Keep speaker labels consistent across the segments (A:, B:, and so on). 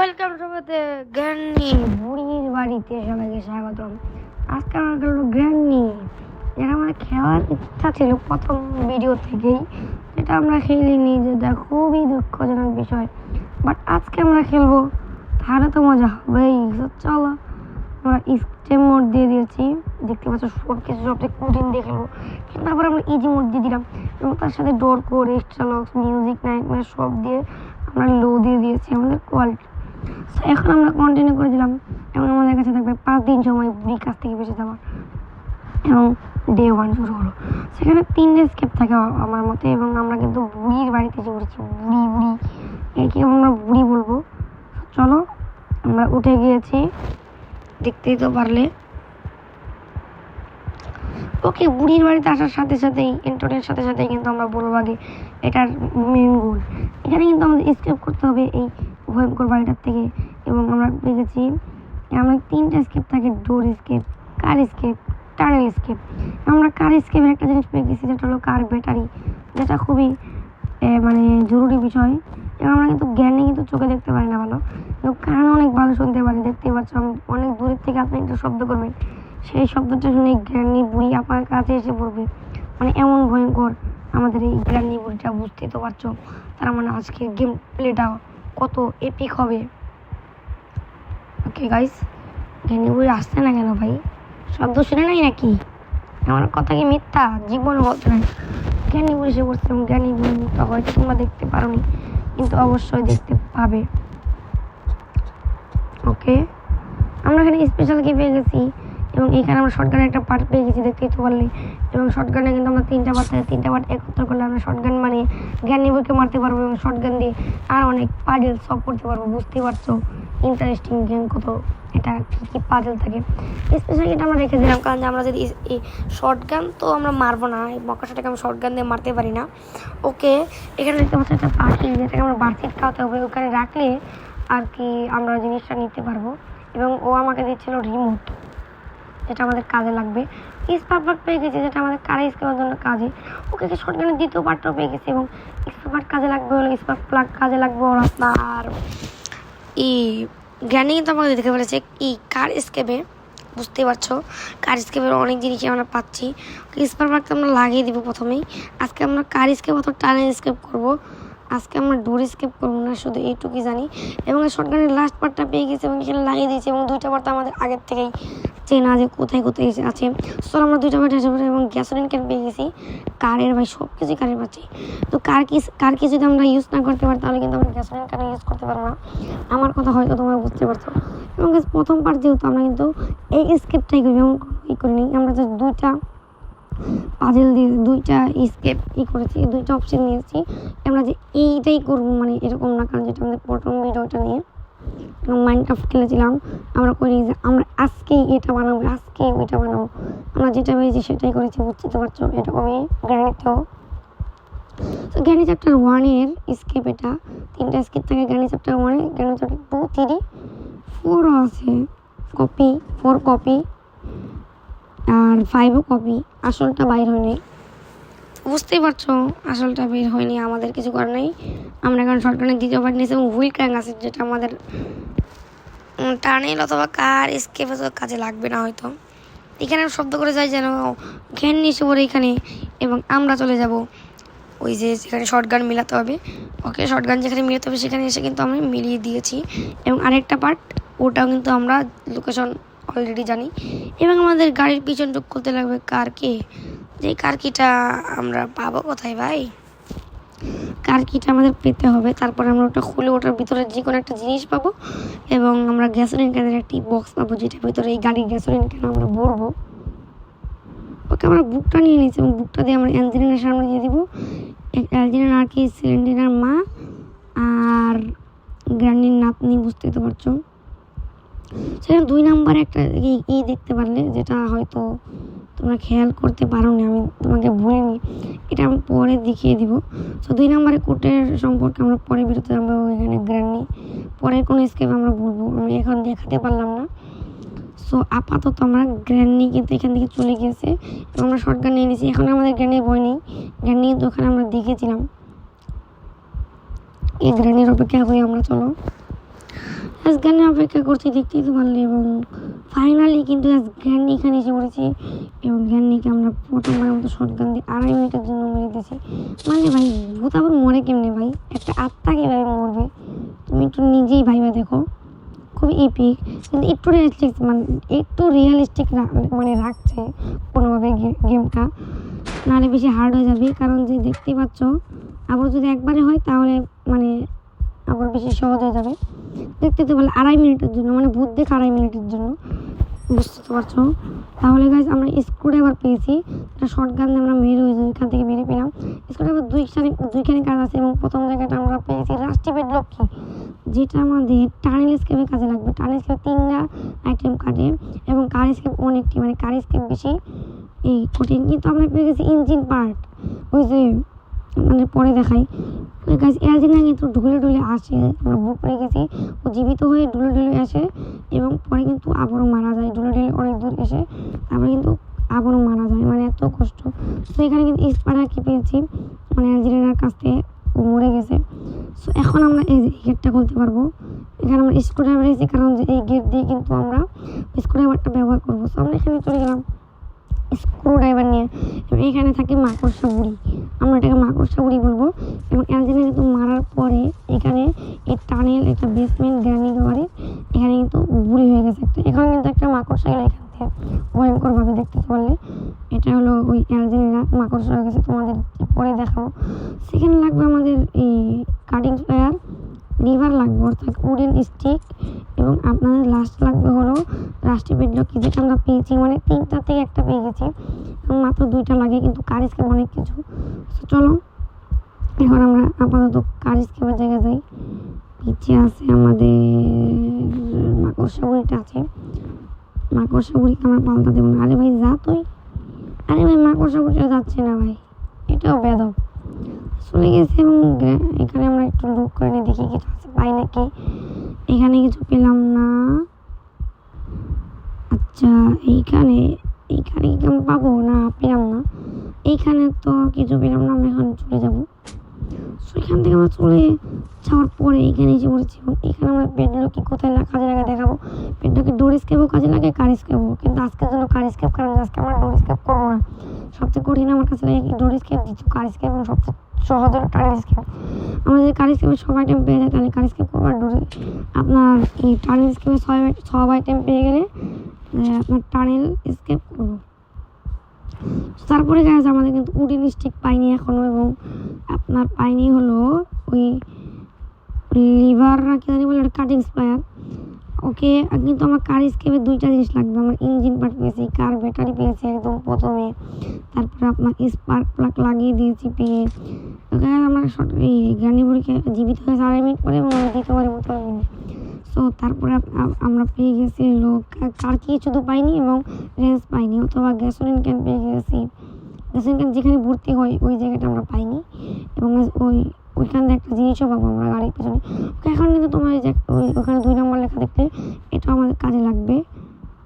A: Welcome to the Grande বুড়ির বাড়িতে সবাইকে স্বাগতম। আজকে আমরা খেলবো গ্র্যান্ডি, যেটা আমাদের খেলার ইচ্ছা ছিল প্রথম ভিডিও থেকেই, যেটা আমরা খেলিনি, যেটা খুবই দুঃখজনক বিষয়। বাট আজকে আমরা খেলবো, তাহলে তো মজা হবেই। চলো, আমরা স্টেম মোড দিয়ে দিয়েছি, দেখতে পাচ্ছ সব কিছু সবচেয়ে কঠিন দিয়ে খেলবো, কিন্তু তারপর আমরা ইজি মোড দিয়ে দিলাম এবং তার সাথে door code, extra locks, music, nightmare সব দিয়ে আমরা লো দিয়ে দিয়েছি আমাদের কোয়ালিটি। এখন আমরা কন্টিনিউ করে দিলাম এবং আমাদের কাছে থাকবে 5 দিন সময় বুড়ির কাছ থেকে বেঁচে যাওয়ার। এবং ডে 1 শুরু হলো। সেখানে 3 স্কেপ থাকে আমার মতে, এবং আমরা কিন্তু বুড়ির বাড়িতে এসে পড়েছি। বুড়ি একে আমরা বুড়ি বলবো। চলো, আমরা উঠে গিয়েছি, দেখতেই তো পারলে। ওকে, বুড়ির বাড়িতে আসার সাথে সাথেই, ইন্টারনেটের সাথে সাথেই কিন্তু আমরা বলবো আগে এটার মেন গোল। এখানে কিন্তু আমাদের স্কেপ করতে হবে এই ভয়ঙ্কর বাড়িটার থেকে। এবং আমরা পেয়ে গেছি, আমরা 3টা স্কেপ থাকে: ডোর স্কেপ, কার স্কেপ, টানেল স্কেপ। আমরা কার স্কেপের একটা জিনিস পেয়ে গেছি, যেটা হলো কার ব্যাটারি, যেটা খুবই জরুরি বিষয়। এবং আমরা কিন্তু জ্ঞানে কিন্তু চোখে দেখতে পারি না ভালো, কিন্তু কান অনেক ভালো শুনতে পারি। দেখতে পাচ্ছ অনেক দূরের থেকে আপনি একটা শব্দ করবেন, সেই শব্দটা শুনে গ্র্যান্ডি বুড়ি আপনার কাছে এসে পড়বে। এমন ভয়ঙ্কর আমাদের এই গ্র্যান্ডি বুড়িটা, বুঝতে তো পারছো। তার আজকের গেম প্লেটা কত এপিক হবে। ওকে গাইস, গ্র্যান্ডি বুড়ি আসছে না কেন ভাই? শব্দ শুনে নাই নাকি? আমার কথা কি মিথ্যা? জীবন বলতে নাই। গ্র্যান্ডি বুড়ি এসে পড়ছে এবং গ্র্যান্ডি বুড়ি মুখটা হয়তো তোমরা দেখতে পারোনি, কিন্তু অবশ্যই দেখতে পাবে। ওকে, আমরা এখানে স্পেশাল কি পেয়ে গেছি, এবং এখানে আমরা শর্টগানের একটা পার্ট পেয়ে গেছি, দেখতেই তো পারলে। এবং শর্টগানে কিন্তু আমরা 3টা পার্ট একত্র করলে আমরা শর্টগান গ্র্যান্ডি বুড়িকে মারতে পারবো, এবং শর্টগান দিয়ে আর অনেক পাজেল সলভ করতে পারবো। বুঝতেই পারছো ইন্টারেস্টিং গেম কত, এটা কি পাজেল থাকে। স্পেশাল এটা আমরা রেখে দিলাম, কারণ আমরা যদি এই শর্টগান তো আমরা মারবো না, এই বকাশাটাকে আমরা শর্টগান দিয়ে মারতে পারি না। ওকে, এখানে দেখতে পাচ্ছি একটা পাখি, যেটাকে আমরা বার্সিট খাওয়াতে হবে। ওখানে রাখলে আর কি আমরা জিনিসটা নিতে পারবো। এবং ও আমাকে দিচ্ছিল রিমোট, যেটা আমাদের কাজে লাগবে। স্পার্ক প্লাগ পেয়ে গেছি, যেটা আমাদের কারে স্কেপের জন্য কাজে। ওকে, শর্টগানের দ্বিতীয় পার্টটাও পেয়ে গেছি, এবং স্পার্ক কাজে লাগবে হলো, স্পার্ক প্লাগ কাজে লাগবে ওর আপনার গ্র্যান্ডি কিন্তু আমাকে দেখে ফেলেছে কার স্কেপে। বুঝতেই পারছো, কার স্কেপের অনেক জিনিসই আমরা পাচ্ছি। স্পার্ক প্লাগটা আমরা লাগিয়ে দিব প্রথমেই। আজকে আমরা কার স্কেপ অথবা টানেল স্কেপ করবো, আজকে আমরা ডোর স্কেপ করবো না, শুধু এইটুকুই জানি। এবং শর্টগানের লাস্ট পার্টটা পেয়ে গেছি এবং এখানে লাগিয়ে দিয়েছি, এবং 2টা পার্ট আমাদের আগের থেকেই চেনা যে কোথায় কোথায় আছে। সো আমরা 2টা পার্ট এসে পড়ে, এবং গ্যাসোলিন ক্যান পেয়ে গেছি। কারের ভাই সব কিছুই কারের পাচ্ছি। তো কার কি যদি আমরা ইউজ না করতে পারি, তাহলে কিন্তু আমরা গ্যাসোলিন ক্যান ইউজ করতে পারবো না। আমার কথা হয়তো তোমরা বুঝতে পারছো। এবং প্রথম পার্ট যেহেতু, আমরা কিন্তু এই স্কেপটাই করি, এবং করিনি। আমরা যে 2টা পাজেল দিয়ে 2টা স্কেপ করেছি, 2টা অপশন নিয়েছি। আমরা যে এইটাই করবো এরকম না, কারণ যেটা আমাদের প্রথম ভিডিওটা নিয়ে মাইনক্রাফট খেলেছিলাম, আমরা করি যে আমরা আজকেই এটা বানাবো, আজকেই ওইটা বানাবো। আমরা যেটা পেয়েছি সেটাই করেছি, বুঝতে পারছো। এরকমই গ্র্যান্ডিতেও। তো গ্র্যান্ডি চ্যাপ্টার 1-এর স্কেপ এটা। 3টা স্কেপ থাকে গ্র্যান্ডি চ্যাপ্টার 1-এ। গ্র্যান্ডি চ্যাপ্টার 2, 3, 4ও আছে কপি, 4 কপি, আর 5ও কপি। আসলটা বাইর হয়নি, বুঝতেই পারছো, আসলটা বের হয়নি। আমাদের কিছু করার নেই। আমরা এখন শর্টগানের 2টা পার্ট নিয়েছি, এবং হুইল ক্র্যাঙ্ক আছে, যেটা আমাদের টানেল অথবা কার স্কেপে কাজে লাগবে না হয়তো। এখানে শব্দ করে যাই যেন ঘ্যান নিচে পড়ে এখানে, এবং আমরা চলে যাব ওই যে যেখানে শর্টগান মিলাতে হবে। ওকে, শর্টগান যেখানে মিলাতে হবে সেখানে এসে কিন্তু আমরা মিলিয়ে দিয়েছি। এবং আরেকটা পার্ট, ওটাও কিন্তু আমরা লোকেশন অলরেডি জানি। এবং আমাদের গাড়ির পিছন যোগ করতে লাগবে কার কি, যে কার কিটা আমরা পাবো কোথায় ভাই? কার কিটা আমাদের পেতে হবে, তারপর আমরা ওটা খুলে ওটার ভিতরে যে কোনো একটা জিনিস পাবো, এবং আমরা গ্যাসোলিন ক্যানের একটি বক্স পাবো, যেটার ভিতরে এই গাড়ির গ্যাসোলিন ক্যান আমরা ভরবো। ওকে, আমরা বুকটা নিয়ে নিয়েছি, এবং বুকটা দিয়ে আমরা অ্যাঞ্জেলিনার সামনে দিয়ে দিব। অ্যাঞ্জেলিনা আর কি সিলিন্ডারের মা আর গ্র্যান্ডির নাতনি, বুঝতেই তো পারছো। সেখানে 2 নম্বরে একটা দেখতে পারলে, যেটা হয়তো তোমরা খেয়াল করতে পারো নি, আমি তোমাকে বলিনি, এটা আমি পরে দেখিয়ে দিব। সো 2 নম্বরে কোটের সম্পর্কে আমরা পরে বেরোতে যাবো। এখানে গ্র্যান্ডি পরে কোনো স্কেপ আমরা বলবো, আমি এখন দেখাতে পারলাম না। সো আপাতত আমরা গ্র্যান্ডি কিন্তু এখান থেকে চলে গিয়েছে, এবং আমরা শর্টগান নিয়ে নিয়েছি। এখন আমাদের গ্র্যান্ডির ভয় নেই, গ্র্যান্ডি কিন্তু ওখানে আমরা দেখেছিলাম। এই গ্র্যান্ডির অপেক্ষা হয়ে আমরা চলো আজ গানে অপেক্ষা করছি, দেখতেই তো পারলে। এবং ফাইনালি কিন্তু আজ জ্ঞানী এখানে এসে পড়েছি এবং জ্ঞানীকে আমরা প্রথমবারের মতো শর্ট গান দিয়ে 2.5 মিনিটের জন্য মেরে দিয়েছি। মানে ভাই ভূত আবার মরে কেমনে ভাই, একটা আত্মা কীভাবে মরবে তুমি একটু নিজেই ভাইবা দেখো। খুবই ইপিক, কিন্তু একটু রিয়েলিস্টিক, মানে একটু রিয়েলিস্টিক মানে রাখছে কোনোভাবে গেমটা, নাহলে বেশি হার্ড হয়ে যাবে। কারণ যে দেখতেই পাচ্ছ, আবার যদি একবারে হয় তাহলে মানে আবার বেশি সহজ হয়ে যাবে। দেখতে তো বলে 2.5 মিনিটের জন্য, মানে ভূত দেখে 2.5 মিনিটের জন্য, বুঝতে তো পারছো। তাহলে গাইজ আমরা স্ক্রুড্রাইভার পেয়েছি, একটা শর্ট গান দিয়ে আমরা মেরে ওইখান থেকে মেরে পেলাম। স্ক্রুড্রাইভার দুইখানে কাজ আছে এবং প্রথম জায়গাটা আমরা পেয়েছি রাস্টি বেডলকি, যেটা আমাদের টানেল স্কেপে কাজে লাগবে। টানেল স্কেপে 3টা আইটেম কাটে এবং কার স্কেপ অনেকটি, মানে কার স্কেপ বেশি এই কঠিন। কিন্তু আমরা পেয়ে গেছি ইঞ্জিন পার্ট, ওই যে আপনাদের পরে দেখাই। ওই গাছ এলজিনা কিন্তু ঢুলে ঢুলে আসে, আমরা বুক করে গেছি, ও জীবিত হয়ে ঢুলে ঢুলে আসে এবং পরে কিন্তু আবারও মারা যায়। ঢুলে ঢুলে অনেক দূর এসে তারপরে কিন্তু আবারও মারা যায়, মানে এত কষ্ট। তো এখানে কিন্তু স্পাইডার কি পেয়েছি, মানে এলজিনার কাছ থেকে ও মরে গেছে। সো এখন আমরা এই গেটটা খুলতে পারবো। এখানে আমরা স্ক্রুড্রাইভার এসেছি, কারণ যে এই গেট দিয়ে কিন্তু আমরা স্ক্রুড্রাইভারটা ব্যবহার করবো। সো আমরা এখানে চলে গেলাম স্ক্রুড্রাইভার নিয়ে। এবং এখানে থাকে মাকড়সা বুড়ি, আমরা এটাকে মাকড়সা বুড়ি বলবো। এবং এলজিনে কিন্তু মারার পরে এখানে এই টানেল একটা বেসমেন্ট গ্রানি বাড়ির এখানে কিন্তু বুড়ি হয়ে গেছে একটা। এখানে কিন্তু একটা মাকড়সা গেলে এখান থেকে ভয়ঙ্করভাবে দেখতে পারলে, এটা হলো ওই এলজিনেরা মাকড়সা হয়ে গেছে, তোমাদের পরে দেখাবো। সেখানে লাগবে আমাদের এই কাটিং প্লেয়ার, লিভার লাগবে অর্থাৎ উডেন স্টিক, এবং আপনাদের লাস্ট লাগবে হলো রাস্টি বেডলকি, যেটা আমরা পেয়েছি, মানে 3টা থেকে একটা পেয়ে গেছি এবং মাত্র 2টা লাগে, কিন্তু কার স্কেপ অনেক কিছু। চলো এখন আমরা আপাতত কার স্কেপের জায়গায় যাই। পিছিয়ে আছে আমাদের মাকড়সা বুড়িটা আছে, মাকড়সা বুড়িকে আমরা পাল্টা দেবো না। আরে ভাই যা তুই, আরে ভাই মাকড়সা বুড়িটা যাচ্ছে না ভাই, এটাও বেদব চলে গেছে। এবং এখানে আমরা একটু লুক করে নিয়ে দেখি কিছু আছে পাই নাকি। এখানে কিছু পেলাম না। আচ্ছা এইখানে এইখানে কি আমি পাবো না, পেলাম না। এইখানে তো কিছু পেলাম না, আমরা এখন চলে যাবো। এখান থেকে আমরা চলে যাওয়ার পরে এখানে এসে পড়েছি এবং এখানে আমরা পেডলকি কোথায় কাজে লাগে দেখাবো। পেডলকি ডোর স্কেপও কাজে লাগে, কার স্কেপও, কিন্তু আজকের জন্য কার স্কেপ, কারণ আজকে আমরা ডোর স্কেপ করবো না। সবচেয়ে কঠিন আমার কাছে লাগে ডোর স্কেপ, দ্বিতীয় কার স্কেপ এবং সবচেয়ে সহজ হলো টানেল স্কেপ। আমরা যদি কার স্কেপে সব আইটেম পেয়ে যায় তাহলে কার স্কেপ করবো, আর ডোরে আপনার এই টানেল স্কেপে সব আইটেম পেয়ে গেলে আপনার টানেল স্কেপ করবো। তারপরে গাছ আমাদের কিন্তু উডেন স্টিক পাইনি এখনো, এবং আপনার পাইনি হলো ওই লিভার না কি জানি বলে কাটিং স্প্লায়ার। ওকে, কিন্তু আমার কার স্কেপে 2টা জিনিস লাগবে। আমার ইঞ্জিন পার্ট পেয়েছি, কার ব্যাটারি পেয়েছি একদম প্রথমে, তারপরে আপনার স্পার্ক প্লাগ লাগিয়ে দিয়েছি পেয়ে। ওকে আমরা এই গানি বুড়িকে জীবিত হয়ে 2.5 মিনিট পরে এবং দ্বিতীয়বারের মতো। সো তারপরে আমরা পেয়ে গেছি কার কি শুধু পাইনি এবং রেঞ্জ পাইনি, অথবা গ্যাসোলিন ক্যান পেয়ে গেছি। গ্যাসোলিন ক্যান যেখানে ভর্তি হয় ওই জায়গাটা আমরা পাইনি, এবং ওইখানে একটা জিনিসও পাবো আমরা গাড়ির পেছনে। ওকে এখন কিন্তু তোমার যে ওখানে 2 নম্বর লেখা দেখলে এটা আমাদের কাজে লাগবে,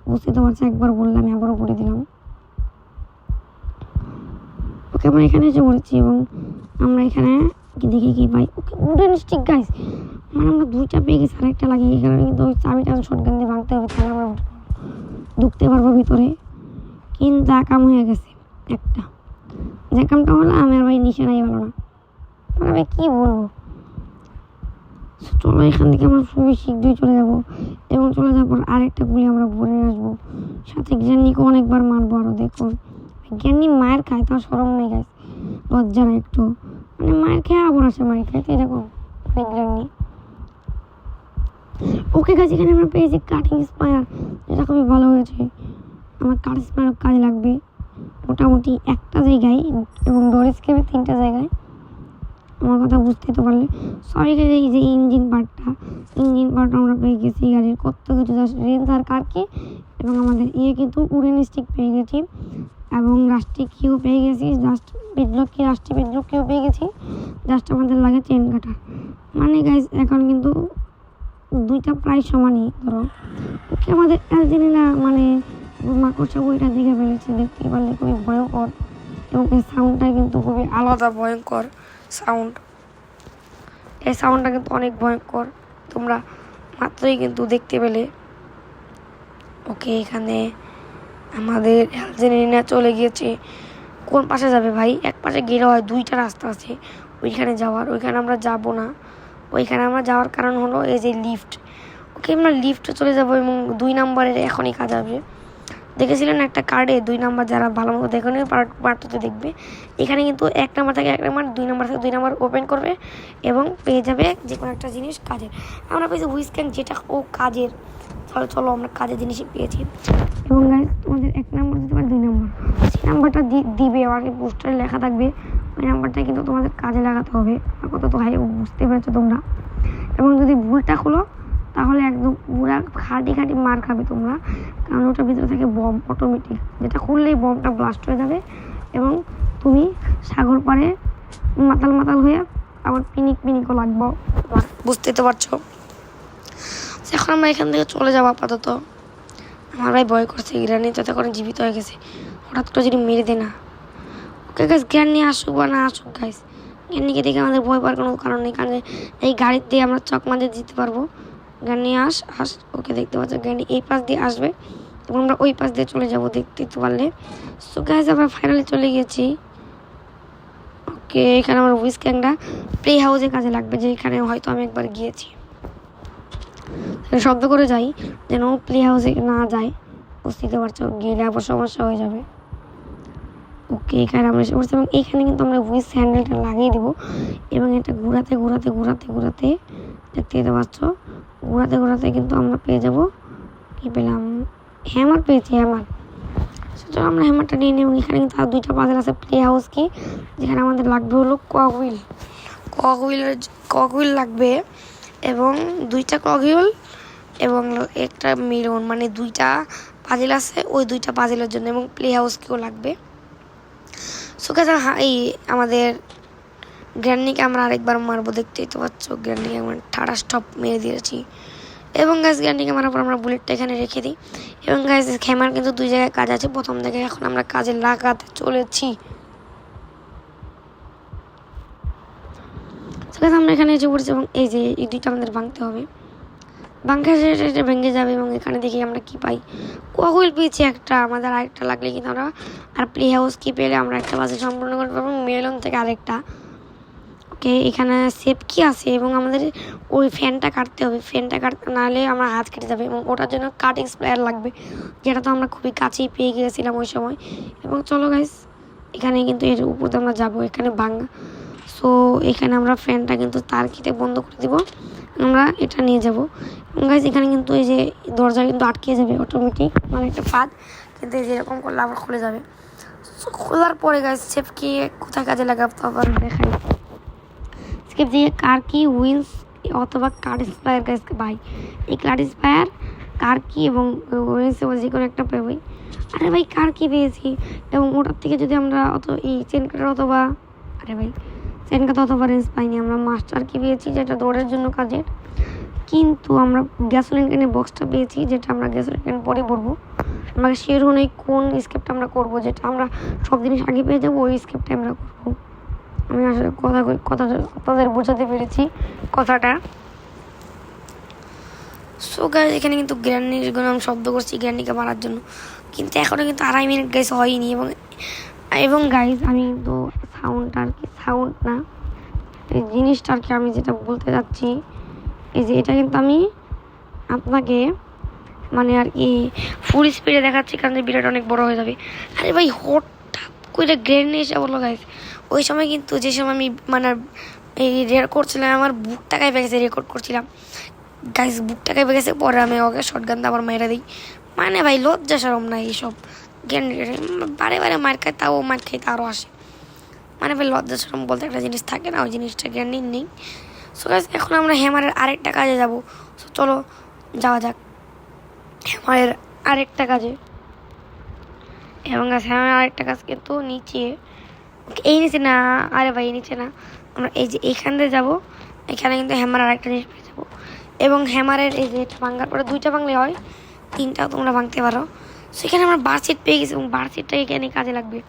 A: বুঝতে তো পারছি। একবার বললাম আবারও বলে দিলাম। ওকে আমরা এখানে এসে পড়েছি এবং আমরা এখানে দেখি কি পাই। ওকে উডেন স্টিক গাইস, মানে আমরা 2টা পেয়ে গেছি, আরেকটা লাগিয়ে। এখানে কিন্তু ওই চাবিটা শর্টগান দিয়ে ভাঙতে হবে, তাহলে আমরা ঢুকতে পারবো ভিতরে। কিন্তু আকাম হয়ে গেছে একটা, যে কামটা হলো আমার ভাই নিশানাই ভালো না, মানে ভাই কী বলবো। চলো এখান থেকে আমরা খুবই শীঘ্রই চলে যাবো, এবং চলে যাওয়ার পর আরেকটা গুলি আমরা ভরে আসবো, সাথে জ্ঞানীকে অনেকবার মারবো। আরও দেখুন জ্ঞানী মায়ের খায়, তাও সরম নেই গাছ, লজ্জা না একটু, মানে মায়ের খেয়ে আবার আসে, মায়ের খায় তো এরকম অনেক জ্ঞানী। ওকে গাছ এখানে আমরা পেয়েছি কাটিং স্পায়ার, যেটা খুবই ভালো হয়েছে। আমার কাটিং স্পায়ার কাজে লাগবে মোটামুটি একটা জায়গায়, এবং ডোর স্কেপে 3টা জায়গায়। আমার কথা বুঝতে তো পারলে। সরি গাইস, এই যে ইঞ্জিন পার্ট আমরা পেয়ে গেছি গাড়ির, কত কিছু জাস্ট রেঞ্জ আর কার কি, এবং আমাদের কিন্তু উডেন স্টিক পেয়ে গেছি এবং রাস্টি কিউ পেয়ে গেছি, জাস্ট বেডলকি রাস্টি বেডলকিও পেয়ে গেছি। জাস্ট আমাদের লাগে চেন কাটার। মানে গাইস এখন কিন্তু 2টা প্রায় সমানই ধরো। ওকে আমাদের এলজিনা মানে মাকড়সা বইটা দেখে ফেলেছে, দেখতে পারলে খুবই ভয়ঙ্কর, এবং এই সাউন্ডটা কিন্তু খুবই আলাদা ভয়ঙ্কর সাউন্ড। এই সাউন্ডটা কিন্তু অনেক ভয়ঙ্কর, তোমরা মাত্রই কিন্তু দেখতে পেলে। ওকে, এখানে আমাদের অ্যালজেরিনা চলে গিয়েছে। কোন পাশে যাবে ভাই? এক পাশে গেলে হয়, দুইটা রাস্তা আছে ওইখানে যাওয়ার, ওইখানে আমরা যাব না। ওইখানে আমরা যাওয়ার কারণ হলো এই যে লিফট। ওকে, আমরা লিফটে চলে যাব এবং 2 নম্বরের এখনই কাজ হবে। দেখেছিলেন একটা কার্ডে 2 নম্বর, যারা ভালো মতো দেখেনি পার্টটাতে দেখবে। এখানে কিন্তু 1 নম্বর থেকে 1 নম্বর, 2 নম্বর থেকে 2 নম্বর ওপেন করবে এবং পেয়ে যাবে যে কোনো একটা জিনিস কাজের। আমরা পেয়েছি হুইস্ক্যান, যেটা ও কাজের। চলো আমরা কাজের জিনিসই পেয়েছি। এবং গাইস, তোমাদের 1 নম্বর দিতে পারে, 2 নম্বর, সেই নাম্বারটা দিবে, আমাকে পোস্টারে লেখা থাকবে। ওই নাম্বারটা কিন্তু তোমাদের কাজে লাগাতে হবে। আর কত তো ভাই বুঝতে পেরেছো তোমরা। এবং যদি ভুলটা খোলো তাহলে একদম পুরা খাটি মার খাবে তোমরা, কারণ ওটার ভিতরে থাকে বম অটোমেটিক, যেটা খুললেই বমটা ব্লাস্ট হয়ে যাবে এবং তুমি সাগর পাড়ে মাতাল হয়ে আবার পিনিকও লাগবো। বুঝতে তো পারছো। এখন আমরা এখান থেকে চলে যাবো আপাতত। আমার ভাই ভয় করছে, গ্রানি তো তখন জীবিত হয়ে গেছে, হঠাৎ করে যদি মেরে দে না। ওকে গাইস, গ্রানি আসুক বা না আসুক গাইস, গ্রানিকে দেখে আমাদের ভয় পাওয়ার কোনো কারণ নেই, কারণ এই গাড়ির দিয়ে আমরা চক মাঝে দিতে পারবো। গ্রানি আস। ওকে, দেখতে পাচ্ছ গ্রানি এই পাশ দিয়ে আসবে এবং আমরা ওই পাশ দিয়ে চলে যাবো, দেখতে পারলে। সো গাইস, আমরা ফাইনালি চলে গেছি। ওকে, এখানে আমার হুইস্ক্যানটা প্লে হাউসে কাজে লাগবে, যেখানে হয়তো আমি একবার গিয়েছি। শব্দ করে যাই যেন প্লে হাউসে না যায়, বুঝতে পারছো, গেলে আবার সমস্যা হয়ে যাবে। ওকে, এখানে আমরা এসে পড়ছি এবং এখানে কিন্তু আমরা হুইস হ্যান্ডেলটা লাগিয়ে দেবো এবং এটা ঘোরাতে দেখতে পাচ্ছ, ঘোরাতে কিন্তু আমরা পেয়ে যাব, কি পেলাম, হ্যামার পেয়েছি, হ্যামার। সেটা আমরা হ্যামারটা নিয়ে নিই এবং এখানে কিন্তু আর 2টা পাজেল আছে প্লে হাউস কি, যেখানে আমাদের লাগবে হলো ককহুইল লাগবে এবং 2টা ককহুইল এবং একটা মিলন, মানে 2টা পাজেল আছে, ওই 2টা পাজেলের জন্য, এবং প্লে হাউস কিও লাগবে। সো গাইস, এই আমাদের গ্র্যান্ডিকে আমরা আরেকবার মারবো, দেখতেই তো পাচ্ছ, গ্র্যান্ডিকে আমরা ঠাড়া স্টপ মেরে দিয়েছি। এবং গাইস, গ্র্যান্ডিকে মারার পর আমরা বুলেটটা এখানে রেখে দিই। এবং গাইস, হ্যামার কিন্তু 2 জায়গায় কাজ আছে, প্রথম জায়গায় এখন আমরা কাজে লাগাতে চলেছি। সো গাইস, আমরা এখানে এসে পড়ছি এবং এই যে এই 2টা আমাদের ভাঙতে হবে, এটা ভেঙে যাবে। এবং এখানে দেখি আমরা কি পাই, ককহুইল পেয়েছি একটা, আমাদের আরেকটা লাগলে কিন্তু আমরা, আর প্লে হাউস কি পেলে আমরা একটা বাজে সম্পূর্ণ করতে পারবো, মেলন থেকে আরেকটা। ওকে, এখানে সেফ কি আছে এবং আমাদের ওই ফ্যানটা কাটতে হবে, ফ্যানটা কাটতে নাহলে আমার হাত কেটে যাবে এবং ওটার জন্য কাটিং স্প্লেয়ার লাগবে, যেটা তো আমরা খুবই কাছেই পেয়ে গিয়েছিলাম ওই সময়। এবং চলো গাইস, এখানে কিন্তু এর উপরে আমরা যাবো, এখানে ভাঙা। সো এখানে আমরা ফ্যানটা কিন্তু তার কেটে বন্ধ করে দিব, আমরা এটা নিয়ে যাব। এবং গাইস, এখানে কিন্তু এই যে দরজা কিন্তু আটকে যাবে অটোমেটিক, মানে একটা ফাঁদ, কিন্তু এই যেরকম করলে আবার খুলে যাবে। সো খোলার পরে গাইস, সেফ কি কোথায় কাজে লাগাবো আবার দেখাই। স্কেপ দিয়ে কার কি হুইলস অথবা কার স্পায়ার গাইস ভাই, এই কার স্পায়ার, কার কি এবং যে কোনো একটা পেয়ে। আরে ভাই, কার কি পেয়েছি এবং ওটার থেকে যদি আমরা এই চেন কাটার অথবা চেন কাটা অথবা রেঞ্জ পাইনি, আমরা মাস্টার কি পেয়েছি, যেটা দৌড়ের জন্য কাজের। কিন্তু আমরা গ্যাসোলিন ক্যানের বক্সটা পেয়েছি, যেটা আমরা গ্যাসোলিন ক্যান পরে পড়বো। আমরা শেয়ার হলে কোন স্কেপটা আমরা করবো, যেটা আমরা সব জিনিস আগে পেয়ে যাবো, ওই স্কেপটা আমরা করবো। আমি আসলে কথাটা আপনাদের বোঝাতে পেরেছি কথাটা। সো গাইস, এখানে কিন্তু গ্র্যান্ডির আমি শব্দ করছি গ্র্যান্ডিকে মারার জন্য, কিন্তু এখনও কিন্তু 2.5 মিনিট গাইস হয়নি। এবং গাইস, আমি কিন্তু সাউন্ড না, এই জিনিসটা আর কি আমি যেটা বলতে যাচ্ছি, এই যে এটা কিন্তু আমি আপনাকে মানে আর কি ফুল স্পিডে দেখাচ্ছি, কারণ ভিডিওটা অনেক বড় হয়ে যাবে। আরে ভাই, হঠাৎ করে গ্র্যান্ডি এসে বললো গাইস, ওই সময় কিন্তু যে সময় আমি মানে এই রেকর্ড করছিলাম, আমার বুকটা কাঁপে গেছে, রেকর্ড করছিলাম গাইস, বুকটা কাঁপে গেছে। পরে আমি ওকে শটগান দিয়ে আবার মেরে দিই, মানে ভাই লজ্জা শরম নাই এইসব, বারে মার খায়, তাও মার খাইতে আরও আসে, মানে ভাই লজ্জা শরম বলতে একটা জিনিস থাকে না, ওই জিনিসটা গ্যান্ডির নেই। সো গাইস, এখন আমরা হ্যামারের আরেকটা কাজে যাব। সো চলো যাওয়া যাক হ্যামারের আরেকটা কাজে। এবং হ্যামারের আরেকটা কাজ কিন্তু নিচে, এই নিচে না, আরে ভাই নিচে না, আমরা এই যে এইখান দিয়ে যাবো, এখানে কিন্তু হ্যামার আরেকটা জিনিস পেয়ে যাবো। এবং হ্যামারের এই যে এটা ভাঙার পরে 2টা ভাঙলে হয়, 3টাও তোমরা ভাঙতে পারো। সেখানে আমরা বারসিট পেয়ে গেছি এবং বারসিটটা এখানে কাজে লাগবে,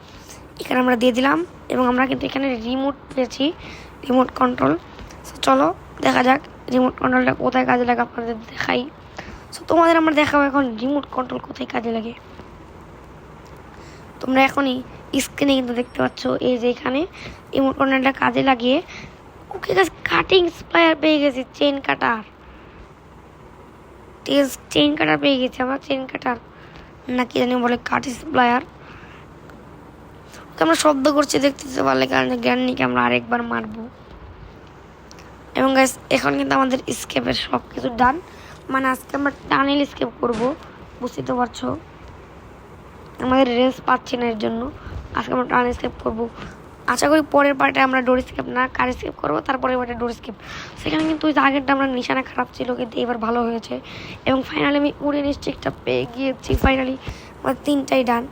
A: এখানে আমরা দিয়ে দিলাম। এবং আমরা কিন্তু এখানে রিমোট পেয়েছি, রিমোট কন্ট্রোল। চলো দেখা যাক রিমোট কন্ট্রোলটা কোথায় কাজে লাগে আপনাদের দেখাই। সো তোমাদের আমার দেখাবো এখন রিমোট কন্ট্রোল কোথায় কাজে লাগে। তোমরা এখনই স্ক্রিনে কিন্তু দেখতে পাচ্ছ এই যে এখানে রিমোট কন্ট্রোলটা কাজে লাগিয়ে ওকে গাছ কাটিং স্প্লায়ার পেয়ে গেছি, চেন কাটার পেয়ে গেছি আমরা, চেন কাটার নাকি জানি বলে কাট স্প্লায়ার। আমরা শব্দ করছি দেখতে পারলে, কারণ গ্যান্নিকে আমরা আরেকবার মারবো। এবং গাইস এখন কিন্তু আমাদের স্কেপের সব কিছু ডান, মানে আজকে আমরা টানেল স্কেপ করবো, বুঝতে তো পারছো আমাদের রেস পাচ্ছি না, এর জন্য আজকে আমরা টানেল স্কেপ করবো। আশা করি পরের পার্টে আমরা ডোর স্কেপ না কার স্কেপ করবো, তারপরের পার্টে ডোর স্কেপ। সেখানে কিন্তু ওই আগেরটা আমরা নিশানা খারাপ ছিল, কিন্তু এবার ভালো হয়েছে। এবং ফাইনালি আমি উড়ে স্টিকটা পেয়ে গিয়েছি, ফাইনালি আমার 3টাই ডান।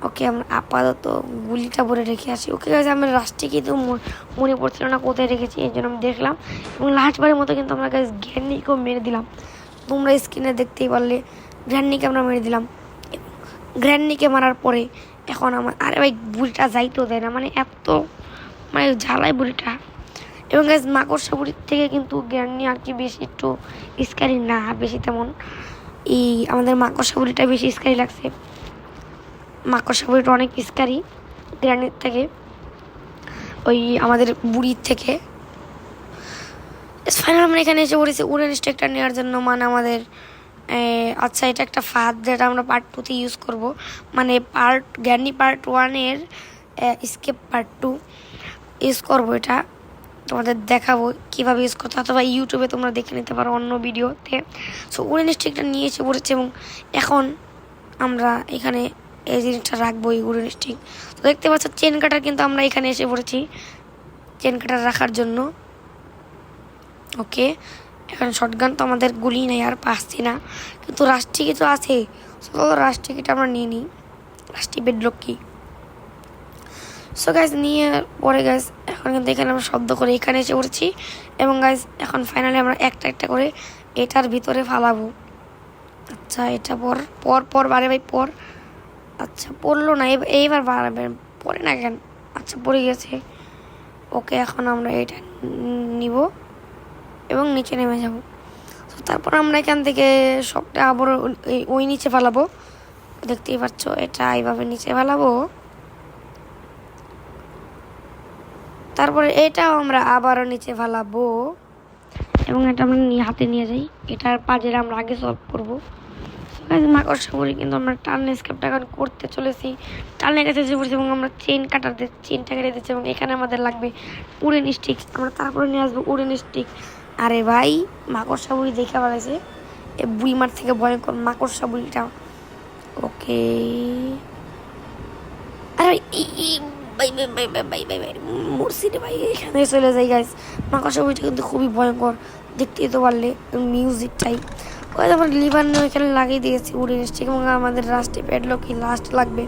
A: ওকে আমরা আপাতত গুলিটা ভরে রেখে আসি। ওকে গাইস আমার রাস্টে কিন্তু মনে পড়ছিল না কোথায় রেখেছি, এই জন্য আমি দেখলাম। এবং লাস্টবারের মতো কিন্তু আমরা গাইস গ্র্যান্নিকেও মেরে দিলাম, তোমরা স্ক্রিনে দেখতেই পারলে গ্র্যান্নিকে আমরা মেরে দিলাম। এবং গ্র্যান্নিকে মারার পরে এখন আমার আরে ভাই বুড়িটা যাইতেও দেয় না, মানে এত মানে জ্বালায় বুড়িটা। এবং গাইস মাকড়সা বুড়ির থেকে কিন্তু গ্র্যান্নি আর কি বেশি একটু স্ক্যারি না, বেশি তেমন এই আমাদের মাকড়সা বুড়িটা বেশি স্ক্যারি লাগছে। মাকড়সা বুড়িটা অনেক স্ক্যারি গ্র্যান্নির থেকে, ওই আমাদের বুড়ির থেকে। ফাইনাল আমরা এখানে এসে পড়েছি উডেন স্টিকটা নেওয়ার জন্য, মানে আমাদের আচ্ছা এটা একটা ফাঁদ যেটা আমরা পার্ট 2-তে ইউজ করব, মানে গ্র্যান্নি পার্ট 1-এর স্কেপ পার্ট 2 ইউজ করবো। এটা তোমাদের দেখাবো কীভাবে ইউজ করতে, অথবা ইউটিউবে তোমরা দেখে নিতে পারো অন্য ভিডিওতে। সো উডেন স্টিকটা নিয়ে এসে পড়েছে এবং এখন আমরা এখানে এই জিনিসটা রাখবো, এই উডেন স্টিক। তো দেখতে পাচ্ছ চেন কাটার কিন্তু আমরা এখানে এসে পড়েছি চেন কাটার রাখার জন্য। ওকে এখন শটগান তো আমাদের গুলি নেই আর পাচ্ছি না, কিন্তু রাষ্ট্রিকি তো আছে, রাষ্ট্রিকিটা আমরা নিয়ে নিই, রাষ্ট্রিক বেডলক কি। সো গাইজ নিয়ে পরে গাইজ এখন কিন্তু এখানে আমরা শব্দ করে এখানে এসে পড়েছি। এবং গাইজ এখন ফাইনালি আমরা একটা একটা করে এটার ভিতরে ফালাবো। আচ্ছা এটা পর বারে ভাই পর, আচ্ছা পড়লো না, এইবার বাড়াবে, পড়ে না কেন, আচ্ছা পড়ে গেছে। ওকে এখন আমরা এটা নিব এবং নিচে নেমে যাব। তো তারপর আমরা এখান থেকে সবটা আবার ওই নিচে ফেলাবো, দেখতেই পাচ্ছ এটা এইভাবে নিচে ফেলাবো। তারপরে এটাও আমরা আবারও নিচে ফেলাবো এবং এটা আমরা হাতে নিয়ে যাই, এটার পাজেল আমরা আগে সলভ করবো। মাকড়সা বুড়ি কিন্তু আমরা টার্ন স্কেপটা এখন করতে চলেছি, টার্নের কাছে যে পড়েছি এবং আমরা চেনটা কেটে দিচ্ছি। এবং এখানে আমাদের লাগবে উডেন স্টিক, আমরা তারপরে নিয়ে আসবো উডেন স্টিক। আরে ভাই মাকড়সা বুড়ি দেখে ফেলেছে, এই বুড়ি মার থেকে ভয়ঙ্কর মাকড়সা বুড়িটা। ওকে আরে ভাই মুর্শিদে ভাই এখানে চলে যাই গাইস, মাকড়সা বুড়িটা কিন্তু খুবই ভয়ঙ্কর, দেখতেই তো পারলে মিউজিকটাই। ওই আমার লিভার নিয়ে এখানে লাগিয়ে দিয়েছি উডেন স্টিক এবং আমাদের লাস্টে প্যাডলকই লাস্ট লাগবে,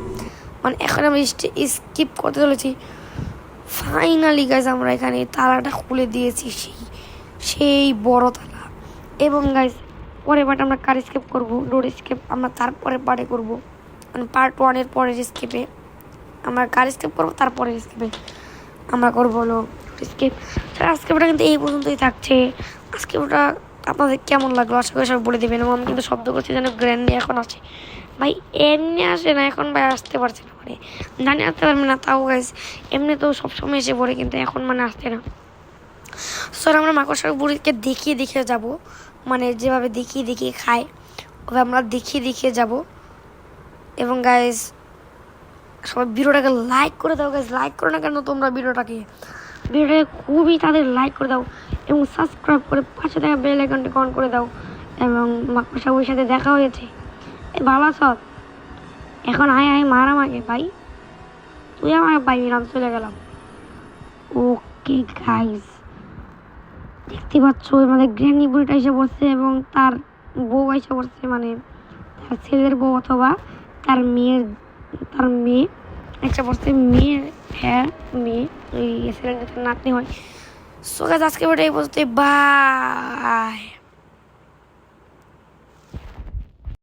A: মানে এখন আমরা স্কিপ করতে চলেছি। ফাইনালি গাইজ আমরা এখানে তালাটা খুলে দিয়েছি, সেই বড় তালা। এবং গাইজ পরের পার্ট আমরা কার স্কেপ করবো, ডোর স্কেপ আমরা তারপরে পার্টে করবো, মানে পার্ট 1-এর পরের স্কেপে আমরা কার স্কেপ করবো, তারপরে স্কেপে আমরা করবো হলো স্কেপ। স্কেপটা কিন্তু এই পর্যন্তই থাকছে। স্কেপটা আপনাদের কেমন লাগলো আশা করি সব বলে দেবেন। এবং আমি কিন্তু শব্দ করছি যেন গ্র্যান্ডি এখন আসে, ভাই এমনি আসে না এখন, ভাই আসতে পারছে না, মানে জানি আসতে পারবে না, তাও গাইজ এমনি তো সবসময় এসে পড়ে, কিন্তু এখন মানে আসতে না। স্যার আমরা মাকড়সা বুড়িকে দেখিয়ে যাব, মানে যেভাবে দেখিয়ে খায় ওভাবে আমরা দেখিয়ে যাব। এবং গাইজ সবাই ভিডিওটাকে লাইক করে দাও গাইজ, লাইক করো না কেন তোমরা ভিডিওটাকে খুবই তাদের লাইক করে দাও এবং সাবস্ক্রাইব করে পাশে থাকা বেল আইকনটি অন করে দাও। এবং মাকড়সা বুড়ির সাথে দেখা হয়েছে, ভালো আছ, এখন আয় মার আমাকে ভাই, তুই আমাকে পাইবি না, চলে গেলাম। ওকে গাইজ দেখতে পাচ্ছ আমাদের গ্র্যান্ডি বুড়িটা এসে বসছে এবং তার বউ এসে বসছে, মানে তার ছেলের বউ অথবা তার মেয়ে এসে বসছে, মেয়ে ওই ছেলের নাতনি হয়। সো গাইজ আজকে ওটা এই বলতে বাই।